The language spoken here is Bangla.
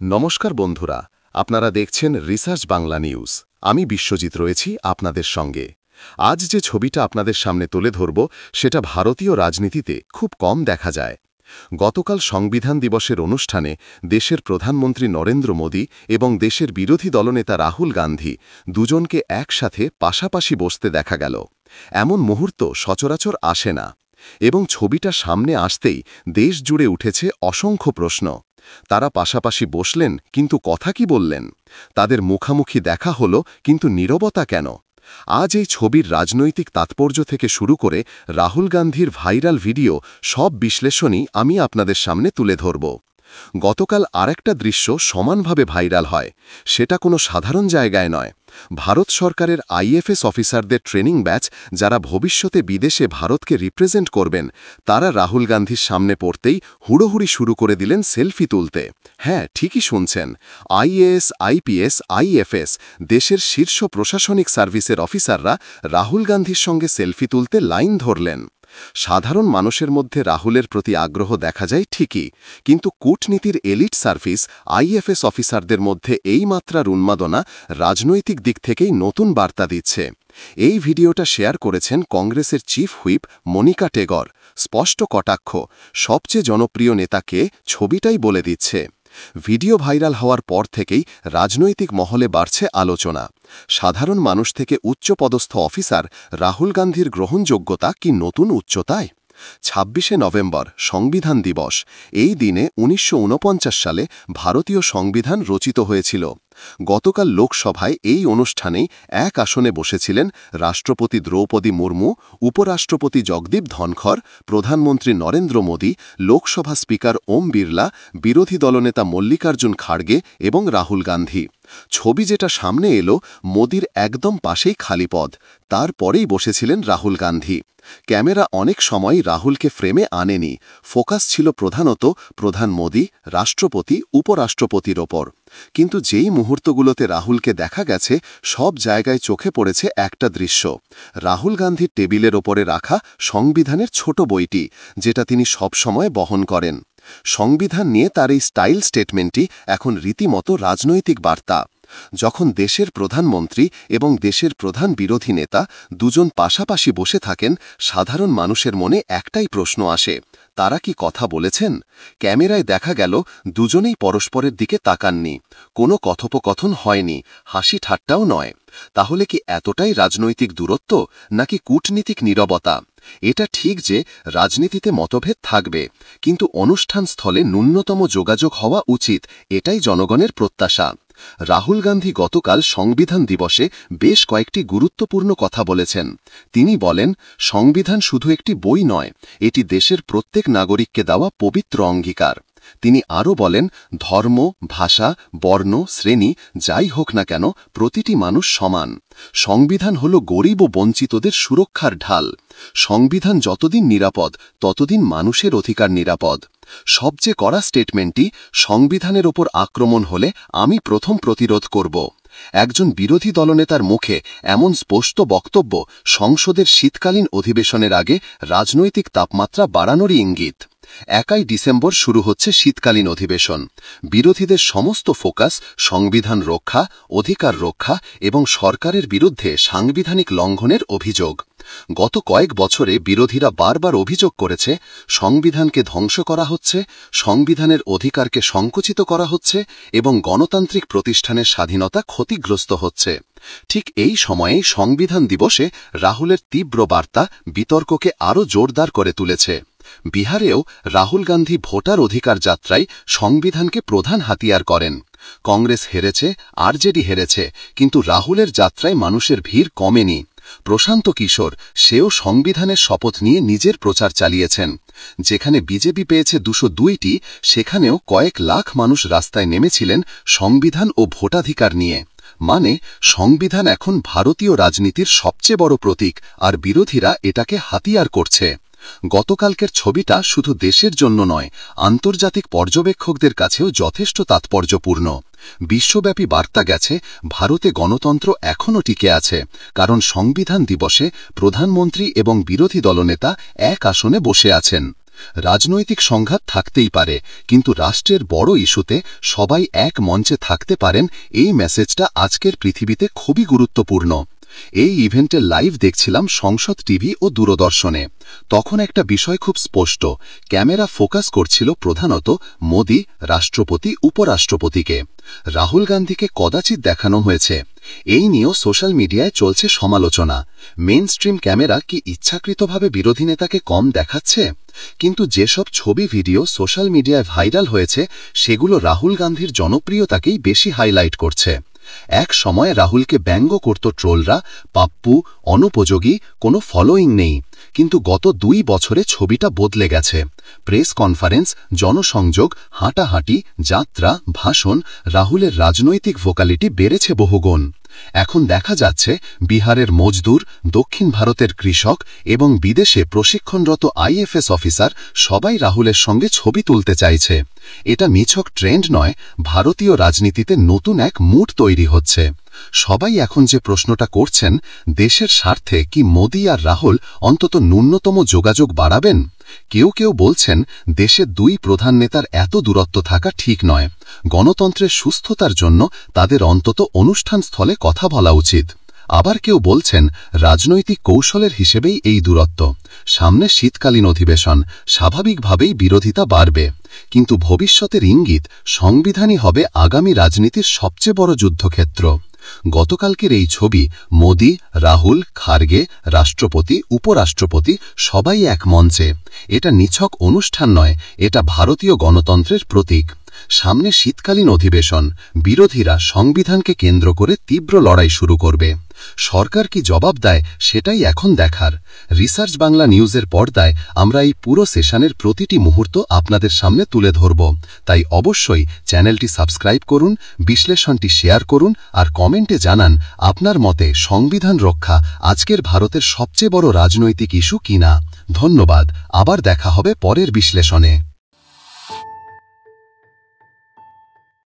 নমস্কার বন্ধুরা, আপনারা দেখছেন রিসার্চ বাংলা নিউজ। আমি বিশ্বজিৎ রয়েছি আপনাদের সঙ্গে। আজ যে ছবিটা আপনাদের সামনে তুলে ধরব সেটা ভারতীয় রাজনীতিতে খুব কম দেখা যায়। গতকাল সংবিধান দিবসের অনুষ্ঠানে দেশের প্রধানমন্ত্রী নরেন্দ্র মোদী এবং দেশের বিরোধী দলনেতা রাহুল গান্ধী দুজনকে একসাথে পাশাপাশি বসতে দেখা গেল। এমন মুহূর্ত সচরাচর আসে না, এবং ছবিটা সামনে আসতেই দেশ জুড়ে উঠেছে অসংখ্য প্রশ্ন। তারা পাশাপাশি বসলেন, কিন্তু কথা কি বললেন? তাদের মুখামুখি দেখা হলো, কিন্তু নীরবতা কেন? আজ এই ছবির রাজনৈতিক তাৎপর্য থেকে শুরু করে রাহুল গান্ধীর ভাইরাল ভিডিও, সব বিশ্লেষণই আমি আপনাদের সামনে তুলে ধরব। গতকাল আরেকটা দৃশ্য সমানভাবে ভাইরাল হয়। সেটা কোনো সাধারণ জায়গায় নয়। ভারত সরকারের আইএফএস অফিসারদের ট্রেনিং ব্যাচ, যারা ভবিষ্যতে বিদেশে ভারতকে রিপ্রেজেন্ট করবেন, তারা রাহুল গান্ধীর সামনে পড়তেই হুড়োহুড়ি শুরু করে দিলেন সেলফি তুলতে। হ্যাঁ, ঠিকই শুনছেন, আইএএস, আইপিএস, আইএফএস, দেশের শীর্ষ প্রশাসনিক সার্ভিসের অফিসাররা রাহুল গান্ধীর সঙ্গে সেলফি তুলতে লাইন ধরলেন। সাধারণ মানুষের মধ্যে রাহুলের প্রতি আগ্রহ দেখা যায় ঠিকই, কিন্তু কূটনীতির এলিট সার্ভিস আইএফএস অফিসারদের মধ্যে এই মাত্রার উন্মাদনা রাজনৈতিক দিক থেকেই নতুন বার্তা দিচ্ছে। এই ভিডিওটা শেয়ার করেছেন কংগ্রেসের চিফ হুইপ মনিকা টেগর। স্পষ্ট কটাক্ষ, সবচেয়ে জনপ্রিয় নেতাকে ছবিটাই বলে দিচ্ছে। ভিডিও ভাইরাল হওয়ার পর থেকেই রাজনৈতিক মহলে বাড়ছে আলোচনা। সাধারণ মানুষ থেকে উচ্চপদস্থ অফিসার, রাহুল গান্ধীর গ্রহণযোগ্যতা কি নতুন উচ্চতায়? ২৬শে নভেম্বর সংবিধান দিবস। এই দিনে ১৯৪৯ সালে ভারতীয় সংবিধান রচিত হয়েছিল। গতকাল লোকসভায় এই অনুষ্ঠানেই এক আসনে বসেছিলেন রাষ্ট্রপতি দ্রৌপদী মুর্মু, উপরাষ্ট্রপতি জগদীপ ধনখড়, প্রধানমন্ত্রী নরেন্দ্র মোদী, লোকসভা স্পিকার ওম বিড়লা, বিরোধী দলনেতা মল্লিকার্জুন খাড়গে এবং রাহুল গান্ধী। ছবি যেটা সামনে এলো, মোদীর একদম পাশেই খালি পদ, তারপরেই বসেছিলেন রাহুল গান্ধী। ক্যামেরা অনেক সময় রাহুলকে ফ্রেমে আনেনি, ফোকাস ছিল প্রধানত প্রধান মোদী, রাষ্ট্রপতি, উপরাষ্ট্রপতির ওপর। কিন্তু যেই মুহূর্তগুলোতে রাহুলকে দেখা গেছে, সব জায়গায় চোখে পড়েছে একটা দৃশ্য, রাহুল গান্ধীর টেবিলের ওপরে রাখা সংবিধানের ছোট বইটি, যেটা তিনি সবসময় বহন করেন। সংবিধান নিয়ে তার এই স্টাইল স্টেটমেন্টটি এখন রীতিমতো রাজনৈতিক বার্তা। যখন দেশের প্রধানমন্ত্রী এবং দেশের প্রধান বিরোধী নেতা দুজন পাশাপাশি বসে থাকেন, সাধারণ মানুষের মনে একটাই প্রশ্ন আসে, তারা কি কথা বলেছেন? ক্যামেরায় দেখা গেল দুজনেই পরস্পরের দিকে তাকাননি, কোনো কথোপকথন হয়নি, হাসি ঠাট্টাও নয়। তাহলে কি এতটাই রাজনৈতিক দূরত্ব, নাকি কূটনীতিক নীরবতা? এটা ঠিক যে রাজনীতিতে মতভেদ থাকবে, কিন্তু অনুষ্ঠানস্থলে ন্যূনতম যোগাযোগ হওয়া উচিত, এটাই জনগণের প্রত্যাশা। রাহুল গান্ধী গতকাল সংবিধান দিবসে বেশ কয়েকটি গুরুত্বপূর্ণ কথা বলেছেন। তিনি বলেন, সংবিধান শুধু একটি বই নয়, এটি দেশের প্রত্যেক নাগরিককে দেওয়া পবিত্র অঙ্গীকার। তিনি আরও বলেন, ধর্ম, ভাষা, বর্ণ, শ্রেণী যাই হোক না কেন, প্রতিটি মানুষ সমান। সংবিধান হল গরিব ও বঞ্চিতদের সুরক্ষার ঢাল। সংবিধান যতদিন নিরাপদ, ততদিন মানুষের অধিকার নিরাপদ। সবচেয়ে কড়া স্টেটমেন্টটি, সংবিধানের ওপর আক্রমণ হলে আমি প্রথম প্রতিরোধ করব। একজন বিরোধী দলনেতার মুখে এমন স্পষ্ট বক্তব্য সংসদের শীতকালীন অধিবেশনের আগে রাজনৈতিক তাপমাত্রা বাড়ানোরই ইঙ্গিত। ১ ডিসেম্বর শুরু হচ্ছে শীতকালীন অধিবেশন। বিরোধীদের সমস্ত ফোকাস সংবিধান রক্ষা, অধিকার রক্ষা এবং সরকারের বিরুদ্ধে সাংবিধানিক লঙ্ঘনের অভিযোগ। গত কয়েক বছরে বিরোধীরা বারবার অভিযোগ করেছে, সংবিধানকে ধ্বংস করা হচ্ছে, সংবিধানের অধিকারকে সংকুচিত করা হচ্ছে এবং গণতান্ত্রিক প্রতিষ্ঠানের স্বাধীনতা ক্ষতিগ্রস্ত হচ্ছে। ঠিক এই সময়েই সংবিধান দিবসে রাহুলের তীব্র বার্তা বিতর্ককে আরও জোরদার করে তুলেছে। বিহারেও রাহুল গান্ধী ভোটার অধিকার যাত্রায় সংবিধানকে প্রধান হাতিয়ার করেন। কংগ্রেস হেরেছে, আরজেডি হেরেছে, কিন্তু রাহুলের যাত্রায় মানুষের ভিড় কমেনি। প্রশান্ত কিশোর, সেও সংবিধানের শপথ নিয়ে নিজের প্রচার চালিয়েছেন। যেখানে বিজেপি পেয়েছে ২০২টি, সেখানেও কয়েক লাখ মানুষ রাস্তায় নেমেছিলেন সংবিধান ও ভোটাধিকার নিয়ে। মানে, সংবিধান এখন ভারতীয় রাজনীতির সবচেয়ে বড় প্রতীক, আর বিরোধীরা এটাকে হাতিয়ার করছে। গতকালকের ছবিটা শুধু দেশের জন্য নয়, আন্তর্জাতিক পর্যবেক্ষকদের কাছেও যথেষ্ট তাৎপর্যপূর্ণ। বিশ্বব্যাপী বার্তা গেছে, ভারতে গণতন্ত্র এখনও টিকে আছে, কারণ সংবিধান দিবসে প্রধানমন্ত্রী এবং বিরোধী দলনেতা এক আসনে বসে আছেন। রাজনৈতিক সংঘাত থাকতেই পারে, কিন্তু রাষ্ট্রের বড় ইস্যুতে সবাই এক মঞ্চে থাকতে পারেন, এই মেসেজটা আজকের পৃথিবীতে খুবই গুরুত্বপূর্ণ। এই ইভেন্টের লাইভ দেখছিলাম সংসদ টিভি ও দূরদর্শনে। তখন একটা বিষয় খুব স্পষ্ট, ক্যামেরা ফোকাস করছিল প্রধানত মোদি, রাষ্ট্রপতি, উপরাষ্ট্রপতিকে। রাহুল গান্ধীকে কদাচিৎ দেখানো হয়েছে। এই নিয়েও সোশ্যাল মিডিয়ায় চলছে সমালোচনা। মেইনস্ট্রিম ক্যামেরা কি ইচ্ছাকৃতভাবে বিরোধী নেতাকে কম দেখাচ্ছে? কিন্তু যেসব ছবি ভিডিও সোশ্যাল মিডিয়ায় ভাইরাল হয়েছে সেগুলো রাহুল গান্ধীর জনপ্রিয়তাকেই বেশি হাইলাইট করছে। এক সময় রাহুলকে ব্যঙ্গ করত ট্রোলরা, পাপ্পু, অনুপযোগী, কোনো ফলোয়িং নেই। কিন্তু গত 2 বছরে ছবিটা বদলে গেছে। প্রেস কনফারেন্স, জনসংযোগ, হাঁটাহাঁটি, যাত্রা, ভাষণ, রাহুলের রাজনৈতিক ভোকালিটি বেড়েছে বহুগুণ। এখন দেখা যাচ্ছে বিহারের মজদুর, দক্ষিণ ভারতের কৃষক এবং বিদেশে প্রশিক্ষণরত আইএফএস অফিসার সবাই রাহুলের সঙ্গে ছবি তুলতে চাইছে। এটা নিছক ট্রেন্ড নয়, ভারতীয় রাজনীতিতে নতুন এক মুড তৈরি হচ্ছে। সবাই এখন যে প্রশ্নটা করছেন, দেশের স্বার্থে কি মোদি আর রাহুল অন্তত ন্যূনতম যোগাযোগ বাড়াবেন? কেউ কেউ বলছেন দেশের 2 প্রধান নেতার এত দূরত্ব থাকা ঠিক নয়। গণতন্ত্রের সুস্থতার জন্য তাদের অন্তত অনুষ্ঠান স্থলে কথা বলা উচিত। আবার কেউ বলছেন রাজনৈতিক কৌশলের হিসেবেই এই দূরত্ব। সামনে শীতকালীন অধিবেশন, স্বাভাবিকভাবেই বিরোধিতা বাড়বে। কিন্তু ভবিষ্যতের ইঙ্গিত, সংবিধানই হবে আগামী রাজনীতির সবচেয়ে বড় যুদ্ধক্ষেত্র। গতকালকের এই ছবি, মোদি, রাহুল, খার্গে, রাষ্ট্রপতি, উপরাষ্ট্রপতি সবাই এক মঞ্চে। এটা নিছক অনুষ্ঠান নয়, এটা ভারতীয় গণতন্ত্রের প্রতীক। সামনে শীতকালীন অধিবেশন, বিরোধীরা সংবিধানকে কেন্দ্র করে তীব্র লড়াই শুরু করবে। সরকার কি জবাব দেয় সেটাই এখন দেখার। রিসার্চ বাংলা নিউজের পর্দায় আমরা এই পুরো সেশনের প্রতিটি মুহূর্ত আপনাদের সামনে তুলে ধরব। তাই অবশ্যই চ্যানেলটি সাবস্ক্রাইব করুন, বিশ্লেষণটি শেয়ার করুন আর কমেন্টে জানান আপনার মতে সংবিধান রক্ষা আজকের ভারতের সবচেয়ে বড় রাজনৈতিক ইস্যু কিনা। ধন্যবাদ, আবার দেখা হবে পরের বিশ্লেষণে।